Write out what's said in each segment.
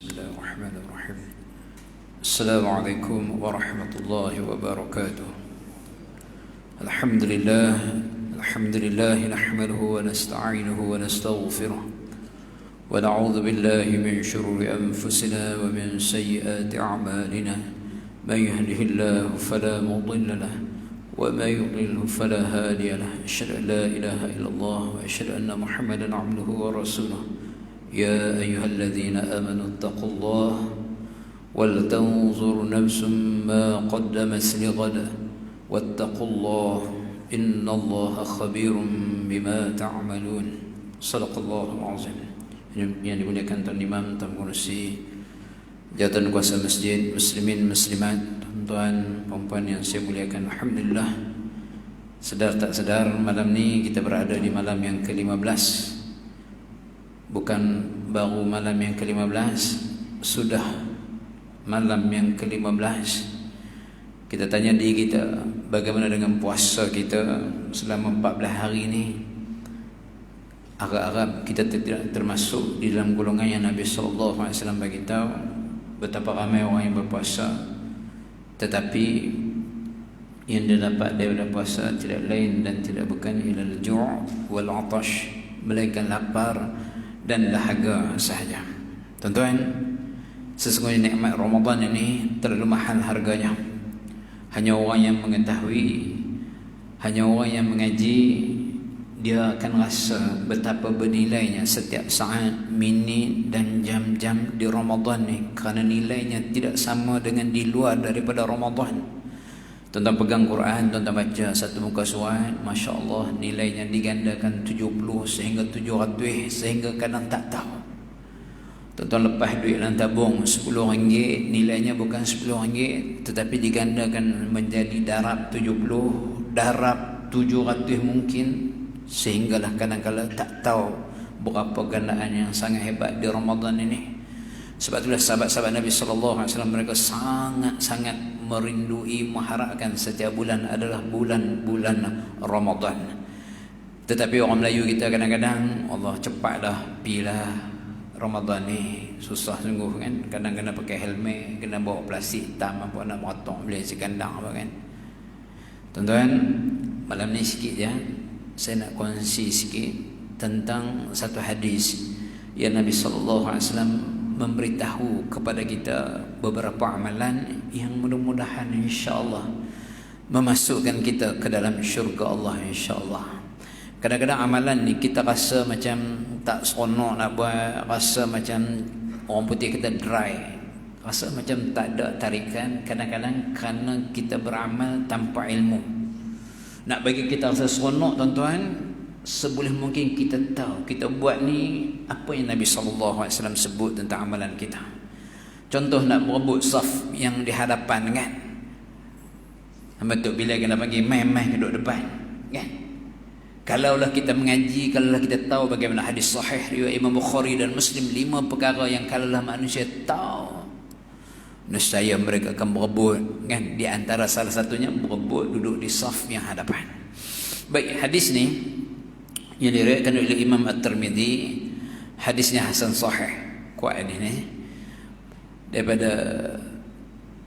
بسم الله الرحمن الرحيم. السلام عليكم ورحمة الله وبركاته. الحمد لله نحمده ونستعينه ونستغفره ونعوذ بالله من شرور أنفسنا ومن سيئات أعمالنا. من يهده الله فلا مضل له ومن يضلل فلا هادي له. أشهد أن لا إله إلا الله وأشهد أن محمدا عبده ورسوله. يا أيها الذين آمنوا اتقوا الله ولتنظر نفس ما قدمت لغد واتقوا الله إن الله خبير بما تعملون. صدق الله العظيم. Yang dimuliakan Tuan Imam, Tuan Pengerusi, Jawatan Kuasa Masjid, Muslimin Muslimat, tuan perempuan yang saya muliakan, alhamdulillah, sedar tak sedar malam ni kita berada di malam yang ke-15. Bukan baru malam yang ke-15, sudah malam yang ke-15. Kita tanya diri kita, bagaimana dengan puasa kita selama 14 hari ini? Harap-harap kita tidak termasuk di dalam golongan yang Nabi SAW bagi tahu betapa ramai orang yang berpuasa, tetapi yang dia dapat daripada puasa tidak lain dan tidak bukan ilal ju' wal 'atash, melainkan lapar dan dahaga sahaja. Tuan-tuan, sesungguhnya nikmat Ramadan ini terlalu mahal harganya. Hanya orang yang mengetahui, hanya orang yang mengaji, dia akan rasa betapa bernilainya setiap saat, minit dan jam-jam di Ramadan ni, kerana nilainya tidak sama dengan di luar daripada Ramadan. Tuan-tuan pegang Quran, tuan-tuan baca satu muka surat, Masya Allah, nilainya digandakan 70 sehingga 700, sehingga kadang tak tahu. Tuan-tuan lepas duit dalam tabung RM10, nilainya bukan RM10, tetapi digandakan menjadi darab 70, darab 700 mungkin, sehinggalah kadang-kadang tak tahu berapa gandaan yang sangat hebat di Ramadan ini. Sebab itulah sahabat-sahabat Nabi SAW, mereka sangat-sangat merindui, mengharapkan setiap bulan adalah bulan-bulan Ramadan. Tetapi orang Melayu kita kadang-kadang, Allah cepatlah pilah Ramadan ni, susah sungguh kan. Kadang-kadang pakai helmet, kena bawa plastik hitam apa nak motong beli si kandang apa kan. Tuan-tuan, malam ni sikit je saya nak kongsi sikit tentang satu hadis yang Nabi SAW memberitahu kepada kita beberapa amalan yang mudah-mudahan insya-Allah memasukkan kita ke dalam syurga Allah insya-Allah. Kadang-kadang amalan ni kita rasa macam tak seronok nak buat, rasa macam orang putih kita dry, rasa macam tak ada tarikan, kadang-kadang kerana kita beramal tanpa ilmu. Nak bagi kita rasa seronok, tuan-tuan, seboleh mungkin kita tahu kita buat ni apa yang Nabi SAW sebut tentang amalan kita. Contoh nak berebut saf yang di hadapan kan, betul bila kena panggil mai-mai duduk depan kan. Kalaulah kita mengaji, kalaulah kita tahu bagaimana hadis sahih riwayat Imam Bukhari dan Muslim, 5 perkara yang kalaulah manusia tahu, nescaya mereka akan berebut kan. Di antara salah satunya berebut duduk di saf yang hadapan. Baik, hadis ni yang diriwayatkan oleh Imam At-Tirmidzi, hadisnya hasan sahih, kuat ini daripada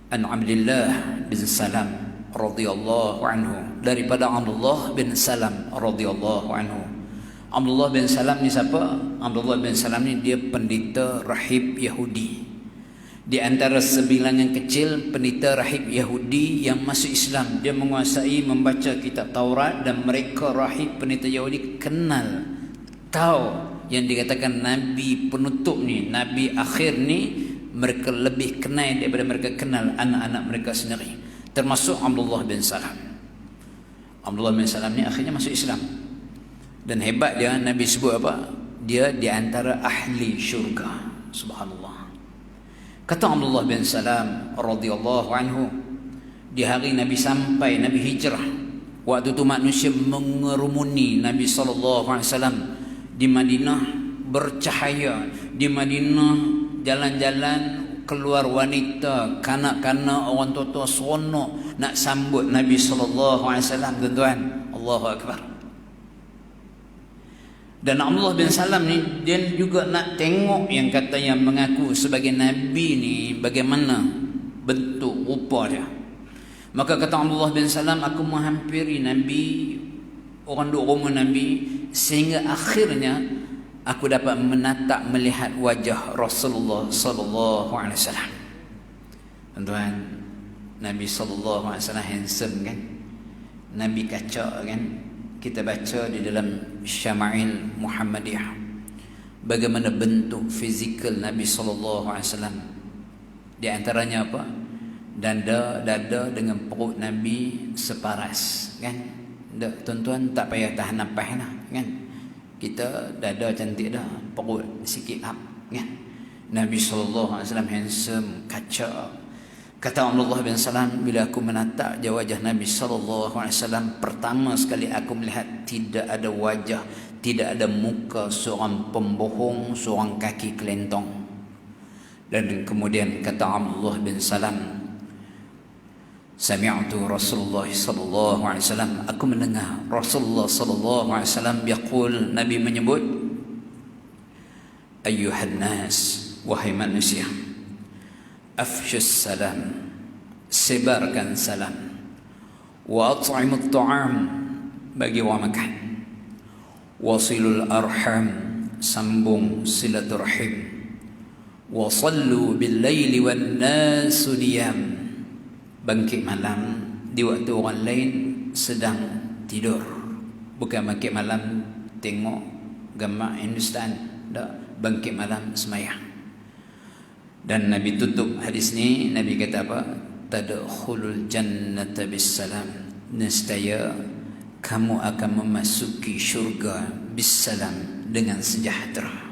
An Abdullah bin Salam radhiyallahu anhu, daripada Abdullah bin Salam radhiyallahu anhu. Abdullah bin Salam ni siapa? Abdullah bin Salam ni dia pendeta rahib Yahudi. Di antara sebilangan kecil pendeta rahib Yahudi yang masuk Islam. Dia menguasai membaca kitab Taurat, dan mereka rahib pendeta Yahudi kenal, tahu yang dikatakan Nabi penutup ni, Nabi akhir ni, mereka lebih kenal daripada mereka kenal anak-anak mereka sendiri, termasuk Abdullah bin Salam. Abdullah bin Salam ni akhirnya masuk Islam, dan hebat dia, Nabi sebut apa? Dia di antara ahli syurga. Subhanallah. Kata Abdullah bin Salam radhiyallahu anhu, di hari Nabi sampai, Nabi hijrah, waktu tu manusia mengerumuni Nabi SAW di Madinah, bercahaya di Madinah, jalan-jalan keluar wanita, kanak-kanak, orang tua-tua seronok nak sambut Nabi SAW. Tuan-tuan, Allahu Akbar. Dan Abdullah bin Salam ni dia juga nak tengok yang katanya mengaku sebagai nabi ni bagaimana bentuk rupa dia. Maka kata Abdullah bin Salam, aku menghampiri nabi, orang duk rumah nabi, sehingga akhirnya aku dapat menatap melihat wajah Rasulullah sallallahu alaihi wasallam. Tuan-tuan, Nabi sallallahu alaihi wasallam handsome kan? Nabi kaca kan? Kita baca di dalam Syama'il Muhammadiyah bagaimana bentuk fizikal Nabi sallallahu alaihi wasallam. Di antaranya apa? Dada dengan perut Nabi separas kan? Tuan-tuan tak payah tahan nafas lah kan? Kita dada cantik dah, perut sikit up kan? Nabi sallallahu alaihi wasallam handsome, kaca. Kata Abdullah bin Salam, bila aku menatap wajah Nabi sallallahu alaihi wasallam, pertama sekali aku melihat tidak ada wajah, tidak ada muka seorang pembohong, seorang kaki kelentong. Dan kemudian kata Abdullah bin Salam, sami'tu Rasulullah sallallahu alaihi wasallam, aku mendengar Rasulullah sallallahu alaihi wasallam yaqul, Nabi menyebut, ayyuhan nas, wahai manusia, afshus salam, sebarkan salam, wa at'imut ta'am, bagi orang makan, wasilul arham, sambung silaturahim, wa sallu bil laili wan nasu niyam, bangkit malam di waktu orang lain sedang tidur. Bukan bangkit malam tengok gambar Hindustan, tak, bangkit malam sembahyang. Dan Nabi tutup hadis ni, Nabi kata apa? Tadkhulul jannata bisalam, nescaya kamu akan memasuki syurga bisalam, dengan sejahtera.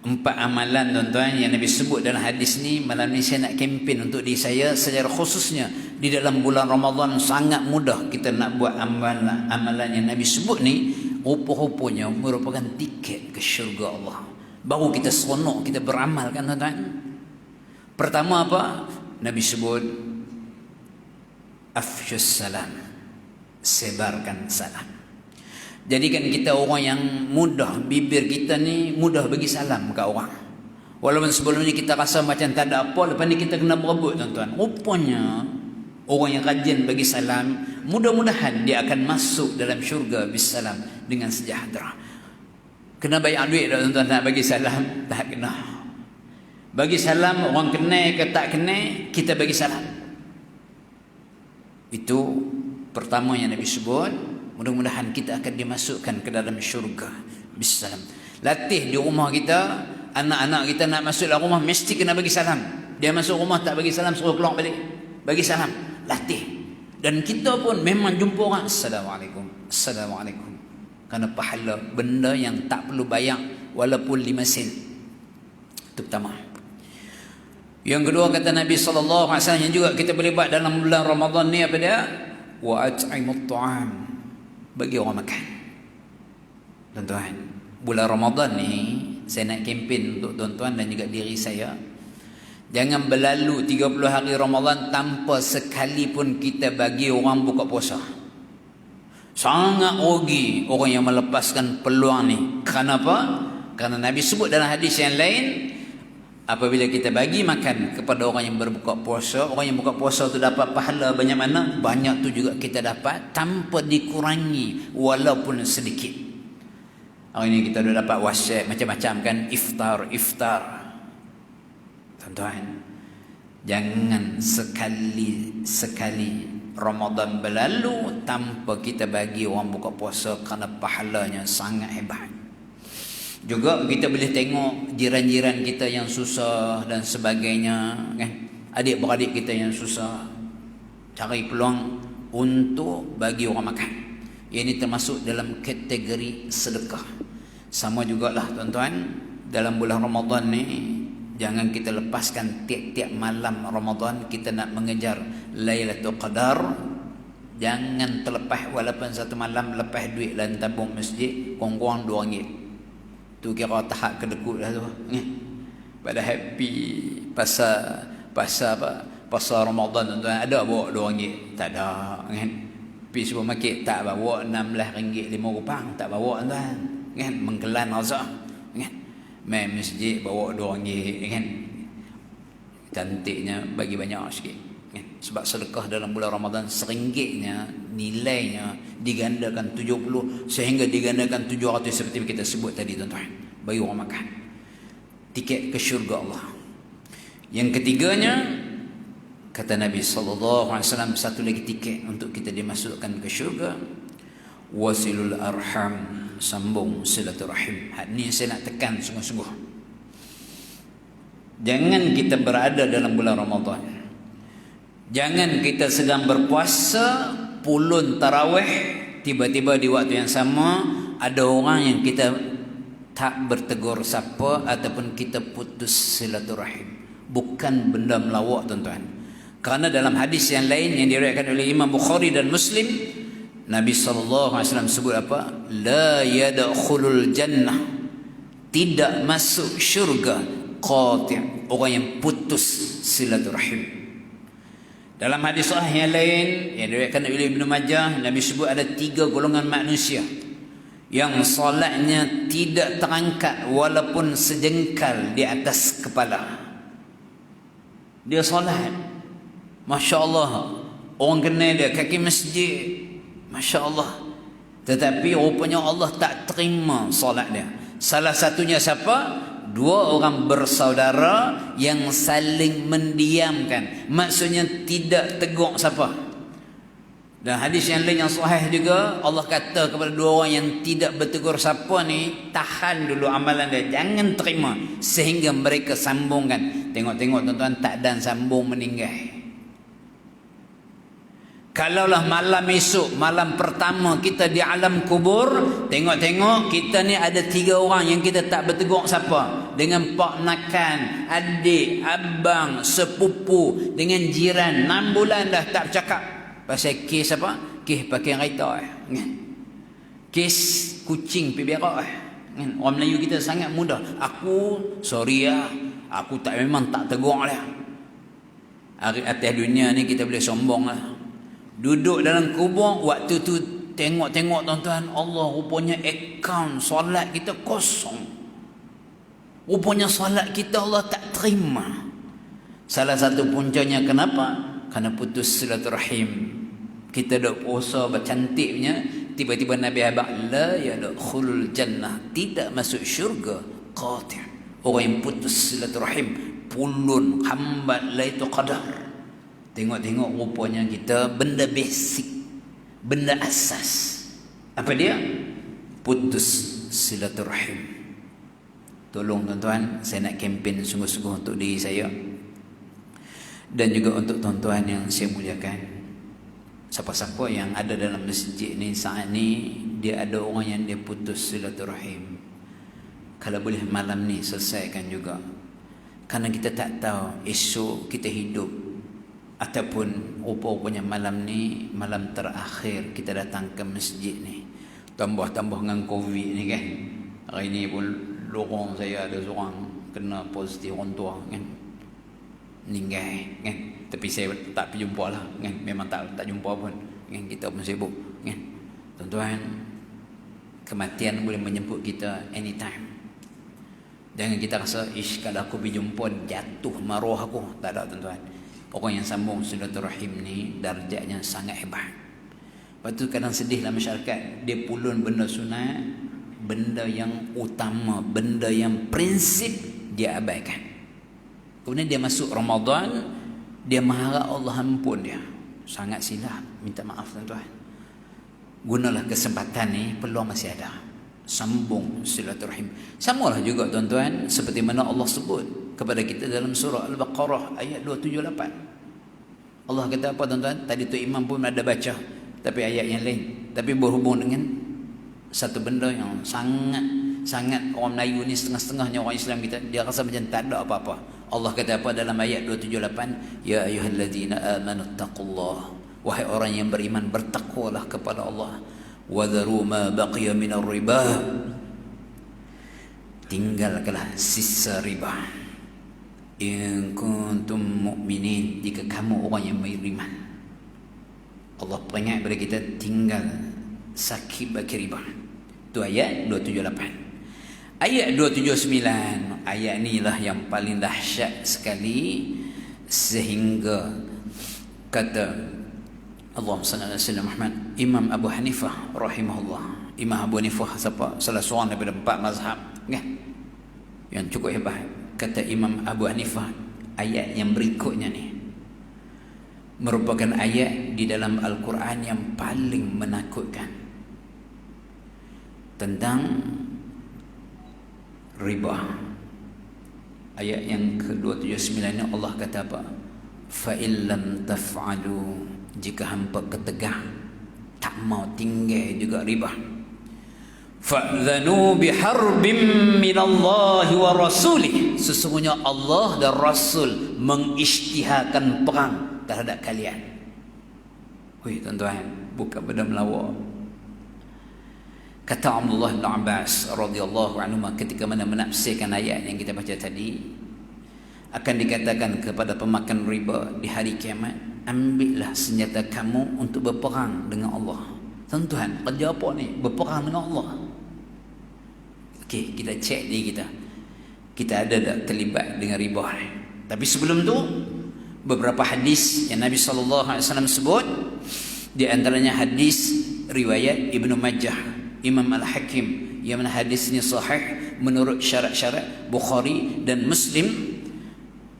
4 amalan tuan-tuan yang Nabi sebut dalam hadis ni. Malam ni saya nak kempen untuk diri saya secara khususnya di dalam bulan Ramadan. Sangat mudah kita nak buat amalan yang Nabi sebut ni. Rupa-rupanya merupakan tiket ke syurga Allah. Baru kita seronok kita beramal kan tuan-tuan. Pertama apa? Nabi sebut afsyus salam, sebarkan salam. Jadikan kita orang yang mudah, bibir kita ni mudah bagi salam ke orang. Walaupun sebelum ni kita rasa macam tak ada apa, lepas ni kita kena berebut tuan-tuan. Rupanya orang yang rajin bagi salam, mudah-mudahan dia akan masuk dalam syurga bisalam, dengan sejahtera. Kena bayar duit tak tuan-tuan nak bagi salam? Tak kena. Bagi salam, orang kenal ke tak kenal, kita bagi salam. Itu pertama yang Nabi sebut. Mudah-mudahan kita akan dimasukkan ke dalam syurga bisalam. Latih di rumah kita, anak-anak kita nak masuk dalam rumah mesti kena bagi salam. Dia masuk rumah tak bagi salam, suruh keluar balik. Bagi salam, latih. Dan kita pun memang jumpa orang, Assalamualaikum, Assalamualaikum. Kerana pahala benda yang tak perlu bayar walaupun 5 sen. Itu pertama. Yang kedua kata Nabi SAW, yang juga kita boleh buat dalam bulan Ramadan ni, apa dia? Wa at'imut ta'am, bagi orang makan. Tuan-tuan, bulan Ramadan ni saya nak kempen untuk tuan-tuan dan juga diri saya. Jangan berlalu 30 hari Ramadan tanpa sekali pun kita bagi orang buka puasa. Sangat rugi orang yang melepaskan peluang ni. Kenapa? Kerana Nabi sebut dalam hadis yang lain, apabila kita bagi makan kepada orang yang berbuka puasa, orang yang buka puasa tu dapat pahala banyak mana? Banyak tu juga kita dapat tanpa dikurangi walaupun sedikit. Hari ni kita dah dapat WhatsApp macam-macam kan, iftar. Tuan-tuan, jangan sekali-sekali Ramadan berlalu tanpa kita bagi orang buka puasa, kerana pahalanya sangat hebat. Juga kita boleh tengok jiran-jiran kita yang susah dan sebagainya kan, adik-beradik kita yang susah, cari peluang untuk bagi orang makan. Ini termasuk dalam kategori sedekah. Sama jugalah tuan-tuan, dalam bulan Ramadan ni jangan kita lepaskan tiap-tiap malam Ramadan kita nak mengejar Lailatul Qadar. Jangan terlepas walaupun satu malam lepas duit dalam tabung masjid kurang-kurang RM2. Tu kira tahap kedekut dah tu. Pada happy pasal Ramadan tuan-tuan, ada bawa RM2? Tak ada kan. Pergi supermarket tak bawa RM16.05 tak bawa tuan. kan, menggelan azah kan, main masjid bawa RM2 kan, cantiknya bagi banyak sikit kan? Sebab sedekah dalam bulan Ramadan RM1-nya nilainya digandakan 70 sehingga digandakan 700 seperti kita sebut tadi tuan-tuan, bagi orang makan tiket ke syurga Allah. Yang ketiganya kata Nabi SAW, satu lagi tiket untuk kita dimasukkan ke syurga, wasilul arham, sambung silaturahim. Ini saya nak tekan sungguh-sungguh. Jangan kita berada dalam bulan Ramadan, jangan kita sedang berpuasa pulun tarawih, tiba-tiba di waktu yang sama ada orang yang kita tak bertegur sapa ataupun kita putus silaturahim. Bukan benda melawak tuan-tuan. Kerana dalam hadis yang lain yang diriwayatkan oleh Imam Bukhari dan Muslim, Nabi SAW sebut apa? La yadkhulul jannah, tidak masuk syurga qati', orang yang putus silaturahim. Dalam hadis sahih yang lain yang diriwayatkan oleh Ibnu Majah, Nabi sebut ada 3 golongan manusia yang solatnya tidak terangkat walaupun sejengkal di atas kepala. Dia solat, Masya Allah, orang kenal dia kaki masjid, Masya Allah, tetapi rupanya Allah tak terima solat dia. Salah satunya siapa? 2 orang bersaudara yang saling mendiamkan, maksudnya tidak tegur siapa. Dan hadis yang lain yang sahih juga, Allah kata kepada 2 orang yang tidak bertegur siapa ni, tahan dulu amalan dia, jangan terima sehingga mereka sambungkan. Tengok-tengok tuan-tuan, tak dan sambung meninggal. Kalaulah malam esok, malam pertama kita di alam kubur, tengok-tengok kita ni ada 3 orang yang kita tak bertegur siapa, dengan pak nakan, adik, abang, sepupu, dengan jiran, 6 bulan dah tak bercakap. Pasal kes apa? Kes pakai kereta kan? Kes kucing pergi berak kan? Orang Melayu kita sangat mudah. Aku sorry lah, aku tak, memang tak tegur lah. Atas dunia ni kita boleh sombong lah. Duduk dalam kubur waktu tu, tengok-tengok tuan-tuan, Allah rupanya akaun solat kita kosong. Rupanya solat kita Allah tak terima. Salah satu puncanya kenapa? Kerana putus silaturahim. Kita duk puasa bercantiknya, tiba-tiba Nabi abang, la yadkhulul jannah, tidak masuk syurga qati', orang yang putus silaturahim, pulun, hambat, laitu qadar. Tengok-tengok rupanya kita benda basic, benda asas. Apa dia? Putus silaturahim. Tolong tuan-tuan, saya nak kempen sungguh-sungguh untuk diri saya dan juga untuk tuan-tuan yang saya muliakan. Siapa-siapa yang ada dalam masjid ni saat ni, dia ada orang yang dia putus silaturahim, kalau boleh malam ni selesaikan juga. Kerana kita tak tahu esok kita hidup ataupun rupa-rupanya malam ni malam terakhir kita datang ke masjid ni. Tambah-tambah dengan COVID ni kan, hari ni pun lorong saya ada seorang kena positif orang tua kan, meninggal kan. Tapi saya tak pergi jumpa lah kan, memang tak jumpa pun kan, kita pun sibuk kan. Tuan-tuan, kematian boleh menjemput kita anytime. Jangan kita rasa ish, kalau aku pergi jumpa jatuh maruah aku. Tak ada tuan-tuan. Orang yang sambung silaturahim ni darjatnya sangat hebat. Lepas tu kadang sedihlah masyarakat, dia pulun benda sunat, benda yang utama, benda yang prinsip dia abaikan. Kemudian dia masuk Ramadan, dia mengharap Allah ampun dia. Sangat silap, minta maaf tuan-tuan. Gunalah kesempatan ni, peluang masih ada. Sambung silaturahim. Samalah juga tuan-tuan seperti mana Allah sebut kepada kita dalam surah Al-Baqarah ayat 278. Allah kata apa tuan-tuan? Tadi tu imam pun ada baca, tapi ayat yang lain, tapi berhubung dengan satu benda yang sangat orang Melayu ni setengah-setengahnya orang Islam kita, dia rasa macam tak ada apa-apa. Allah kata apa dalam ayat 278? Ya ayyuhallazina amanu taqullah, wahai orang yang beriman, bertakwalah kepada Allah. Wa dharu ma baqiya minar riba, tinggalkanlah sisa riba. In kuntum mu'minin, jika kamu orang yang beriman. Allah peringat kepada kita, tinggal sakit bagi riba. Tu ayat 278. Ayat 279, ayat inilah yang paling dahsyat sekali, sehingga kata Allahumma salli ala sayyidina Muhammad, Imam Abu Hanifah rahimahullah. Imam Abu Hanifah siapa? Salah seorang daripada 4 mazhab, kan? Yang cukup hebat. Kata Imam Abu Hanifah, ayat yang berikutnya ni merupakan ayat di dalam Al-Quran yang paling menakutkan tentang riba. Ayat yang ke-279 ni Allah kata apa? Fa illam taf'alu, jika hampa ketegah tak mau tinggal juga riba, fa'dhanu biharbim minallahi wa rasulih, sesungguhnya Allah dan Rasul mengisytiharkan perang terhadap kalian. Hui tuan-tuan, bukan benda melawak. Kata Abdullah bin Abbas radhiyallahu anhu ketika mana menafsirkan ayat yang kita baca tadi, akan dikatakan kepada pemakan riba di hari kiamat, ambillah senjata kamu untuk berperang dengan Allah. Tuan-tuan, kerja apa ni? Berperang dengan Allah. Okey, kita cek diri kita. Kita ada tak terlibat dengan riba ni? Tapi sebelum tu, beberapa hadis yang Nabi SAW sebut, di antaranya hadis riwayat Ibnu Majah, Imam Al-Hakim, yang mana hadis ini sahih menurut syarat-syarat Bukhari dan Muslim.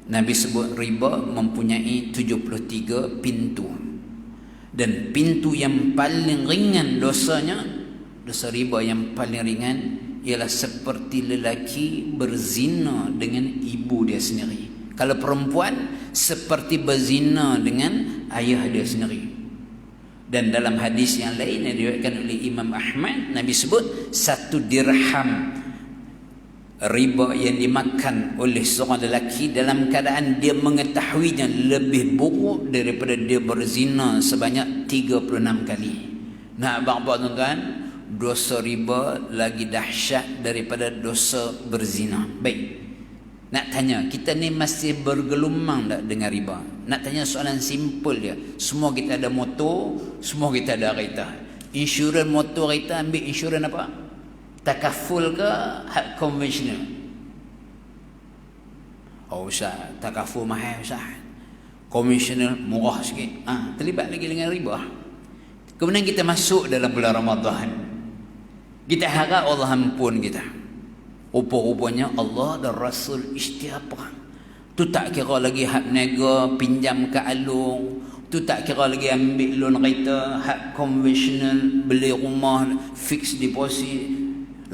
Nabi sebut riba mempunyai 73 pintu, dan pintu yang paling ringan dosanya, dosa riba yang paling ringan ialah seperti lelaki berzina dengan ibu dia sendiri. Kalau perempuan, seperti berzina dengan ayah dia sendiri. Dan dalam hadis yang lain yang diriwayatkan oleh Imam Ahmad, Nabi sebut 1 dirham riba yang dimakan oleh seorang lelaki dalam keadaan dia mengetahuinya lebih buruk daripada dia berzina sebanyak 36 kali. Nak apa tuan-tuan? Dosa riba lagi dahsyat daripada dosa berzina. Baik, nak tanya, kita ni masih bergelumang tak dengan riba? Nak tanya soalan simple dia. Semua kita ada motor, semua kita ada kereta. Insurans motor kereta, ambil insurans apa? Takaful ke hak konvensional? Oh Ustaz, takaful mahal Ustaz, konvensional murah sikit. Terlibat lagi dengan riba. Kemudian kita masuk dalam bulan Ramadan, kita harap Allah ampun kita. Rupa-rupanya Allah dan Rasul isytihar perang. Tu tak kira lagi hak niaga pinjam ke alung, tu tak kira lagi ambil loan kereta, hak konvensional, beli rumah, fixed deposit,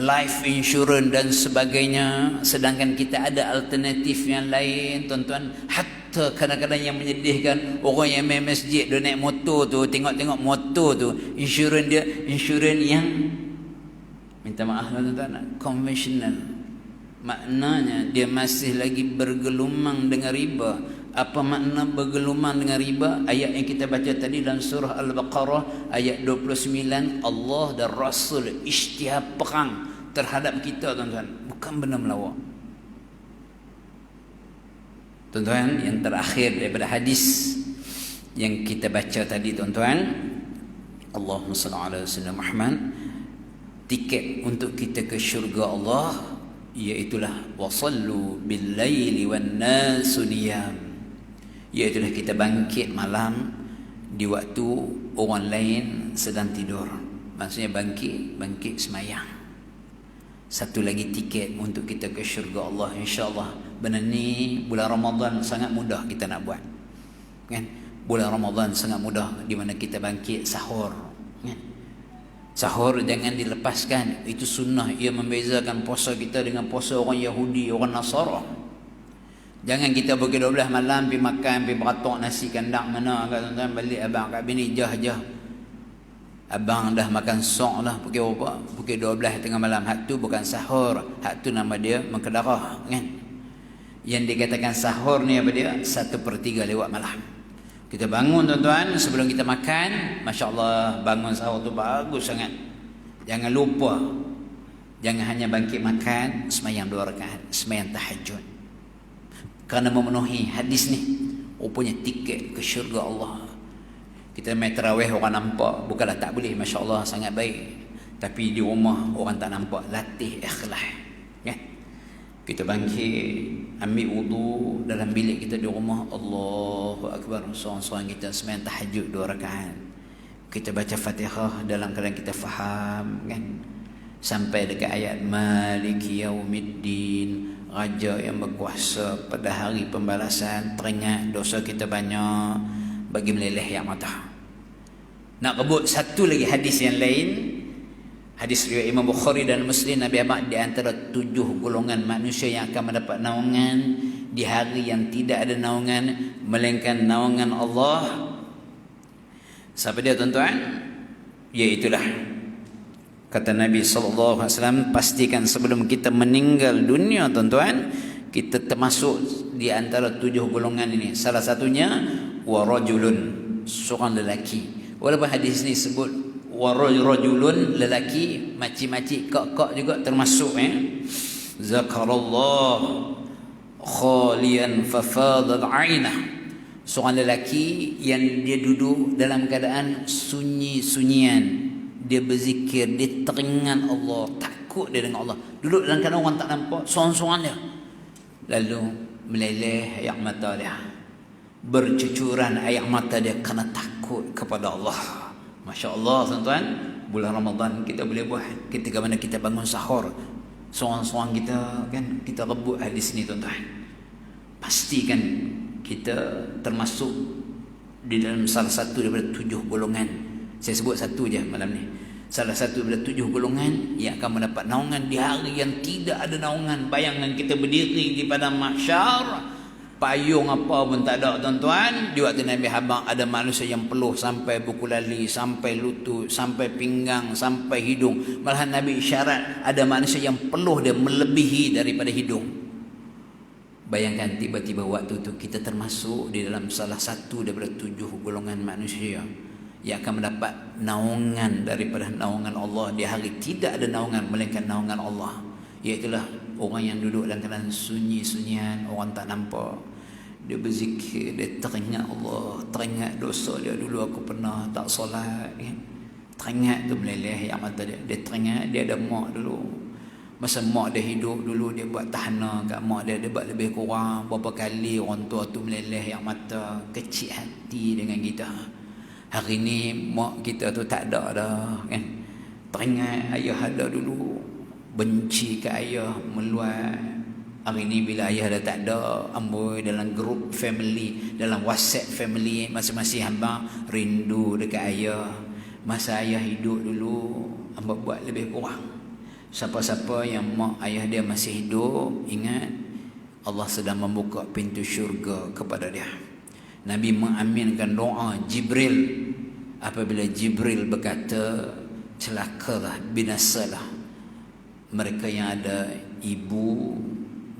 life insurance dan sebagainya. Sedangkan kita ada alternatif yang lain, tuan-tuan. Hatta kadang-kadang yang menyedihkan, orang yang main masjid dia naik motor tu, tengok-tengok motor tu, insurans dia insurans yang, minta maaf tuan-tuan, konvensional. Maknanya dia masih lagi bergelumang dengan riba. Apa makna bergelumang dengan riba? Ayat yang kita baca tadi dalam surah Al-Baqarah ayat 29, Allah dan Rasul isytihar perang terhadap kita, tuan-tuan. Bukan benda melawak. Tuan-tuan, yang terakhir daripada hadis yang kita baca tadi, tuan-tuan, Allahumma salli ala sayyidina Muhammad, tiket untuk kita ke syurga Allah iaitulah wasallu bil laili wan nasu niyam, iaitulah kita bangkit malam di waktu orang lain sedang tidur. Maksudnya bangkit semayang. Satu lagi tiket untuk kita ke syurga Allah, insya-Allah. Benda ni bulan Ramadan sangat mudah kita nak buat, kan? Bulan Ramadan sangat mudah, di mana kita bangkit sahur, kan? Sahur jangan dilepaskan. Itu sunnah. Ia membezakan puasa kita dengan puasa orang Yahudi, orang Nasara. Jangan kita pukul 12 malam pergi makan, pergi beratok nasi kandang mana kat tuan-tuan, balik abang kat bini jah. Abang dah makan sok lah pukul berapa? Pukul 12 tengah malam. Hak tu bukan sahur. Hak tu nama dia mengkedarah, kan? Yang dikatakan sahur ni apa dia? 1/3 lewat malam. Kita bangun, tuan-tuan, sebelum kita makan, Masya Allah, bangun sahur tu bagus sangat. Jangan lupa, jangan hanya bangkit makan, semayang 2 rakaat, semayang tahajud. Kerana memenuhi hadis ni, rupanya tiket ke syurga Allah. Kita main tarawih orang nampak, bukanlah tak boleh, Masya Allah, sangat baik. Tapi di rumah orang tak nampak. Latih ikhlas, ya. Kita bangkit, ambil wudu dalam bilik kita di rumah, Allahu Akbar, seorang-seorang kita sembahyang tahajud 2 rakaat. Kita baca Fatihah dalam keadaan kita faham, kan? Sampai dekat ayat Maliki Yaumiddin, Raja yang berkuasa pada hari pembalasan. Teringat dosa kita banyak, bagi meleleh yang mata. Nak rebut satu lagi hadis yang lain, hadis riwayat Imam Bukhari dan Muslim, Nabi Ahmad di antara 7 golongan manusia yang akan mendapat naungan di hari yang tidak ada naungan melainkan naungan Allah. Siapa dia, tuan-tuan? Iaitulah, kata Nabi SAW, pastikan sebelum kita meninggal dunia, tuan-tuan, kita termasuk di antara 7 golongan ini. Salah satunya warajulun, seorang lelaki. Walaupun hadis ni sebut warajulun, lelaki, makcik-makcik, kak-kak juga termasuk, zakarallah khalian fafadat ainah, seorang lelaki yang dia duduk dalam keadaan sunyi-sunyian, dia berzikir, dia teringat Allah, takut dia dengan Allah, duduk dalam keadaan orang tak nampak, seorang-seorang dia, lalu meleleh air mata dia, bercucuran air mata dia kerana takut kepada Allah. Masya Allah, tuan-tuan, bulan Ramadan kita boleh buat ketika mana kita bangun sahur, seorang-seorang kita, kan, kita rebut hadis ni, tuan-tuan. Pastikan kita termasuk di dalam salah satu daripada 7 golongan. Saya sebut satu je malam ni. Salah satu daripada 7 golongan yang akan mendapat naungan di hari yang tidak ada naungan. Bayangkan kita berdiri di padang mahsyar, payung apa pun tak ada, tuan-tuan. Di waktu Nabi Habang ada manusia yang peluh sampai buku lali, sampai lutut, sampai pinggang, sampai hidung. Malahan Nabi isyarat ada manusia yang peluh dia melebihi daripada hidung. Bayangkan tiba-tiba waktu tu kita termasuk di dalam salah satu daripada 7 golongan manusia yang akan mendapat naungan daripada naungan Allah di hari tidak ada naungan melainkan naungan Allah. Iaitulah orang yang duduk dalam keadaan sunyi-sunyian, orang tak nampak. Dia berzikir, dia teringat Allah, teringat dosa dia, dulu aku pernah tak solat, kan? Teringat tu meleleh yang mata dia. Dia teringat dia ada mak dulu. Masa mak dia hidup dulu, dia buat tahana kat mak dia, dia buat lebih kurang berapa kali orang tua tu meleleh yang mata, kecil hati dengan kita. Hari ni mak kita tu tak ada dah, kan? Teringat ayah ada dulu, benci ke ayah meluat. Hari ni bila ayah dah tak ada, amboi dalam grup family, dalam WhatsApp family masing-masing hamba rindu dekat ayah. Masa ayah hidup dulu, hamba buat lebih kurang. Siapa-siapa yang mak ayah dia masih hidup, ingat Allah sedang membuka pintu syurga kepada dia. Nabi mengaminkan doa Jibril apabila Jibril berkata, celakalah, binasalah mereka yang ada ibu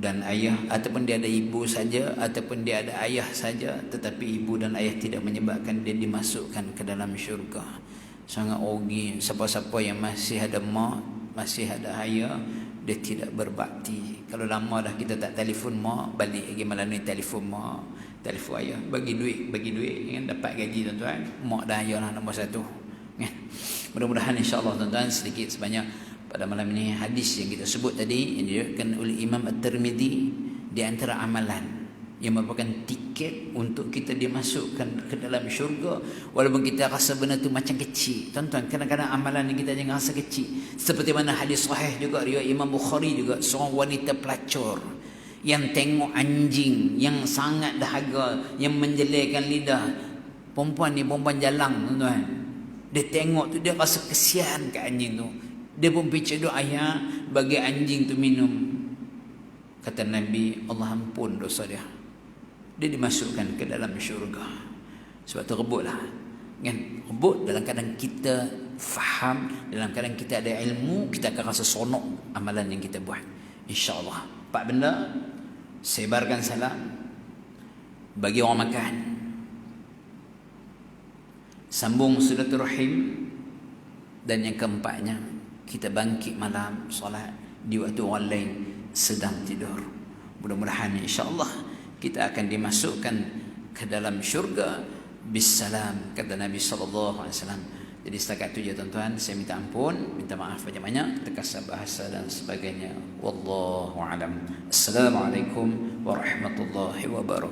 dan ayah, ataupun dia ada ibu saja ataupun dia ada ayah saja, tetapi ibu dan ayah tidak menyebabkan dia dimasukkan ke dalam syurga. Sangat rugi siapa-siapa yang masih ada mak, masih ada ayah, dia tidak berbakti. Kalau lama dah kita tak telefon mak, balik lagi malam ni telefon mak, telefon ayah, bagi duit, kan, dapat gaji, tuan-tuan. Mak dan ayah lah nombor 1, kan. Mudah-mudahan insya-Allah, tuan-tuan, sedikit sebanyak pada malam ini hadis yang kita sebut tadi yang diriwayatkan oleh Imam At-Tirmidzi di antara amalan yang merupakan tiket untuk kita dimasukkan ke dalam syurga, walaupun kita rasa benda tu macam kecil. Tuan-tuan, kadang-kadang amalan yang kita jangan rasa kecil. Seperti mana hadis sahih juga riwayat Imam Bukhari juga, seorang wanita pelacur yang tengok anjing yang sangat dahaga yang menjelaikan lidah. Perempuan ni perempuan jalang, tuan-tuan. Dia tengok tu, dia rasa kesian ke anjing tu. Dia pun picit doa, ayah bagi anjing tu minum. Kata Nabi, Allah ampun dosa dia, dia dimasukkan ke dalam syurga. Sebab tu rebutlah, kan? Rebut dalam keadaan kita faham, dalam keadaan kita ada ilmu, kita akan rasa sonok amalan yang kita buat, insya-Allah. 4 benda: sebarkan salam, bagi orang makan, sambung silaturahim, dan yang keempatnya, kita bangkit malam solat di waktu orang lain sedang tidur. Mudah-mudahan insya-Allah kita akan dimasukkan ke dalam syurga bisalam, kata Nabi sallallahu alaihi wasallam. Jadi setakat itu ya tuan-tuan, saya minta ampun, minta maaf banyak-banyak terkasar bahasa dan sebagainya. Wallahu a'lam. Assalamualaikum warahmatullahi wabarakatuh.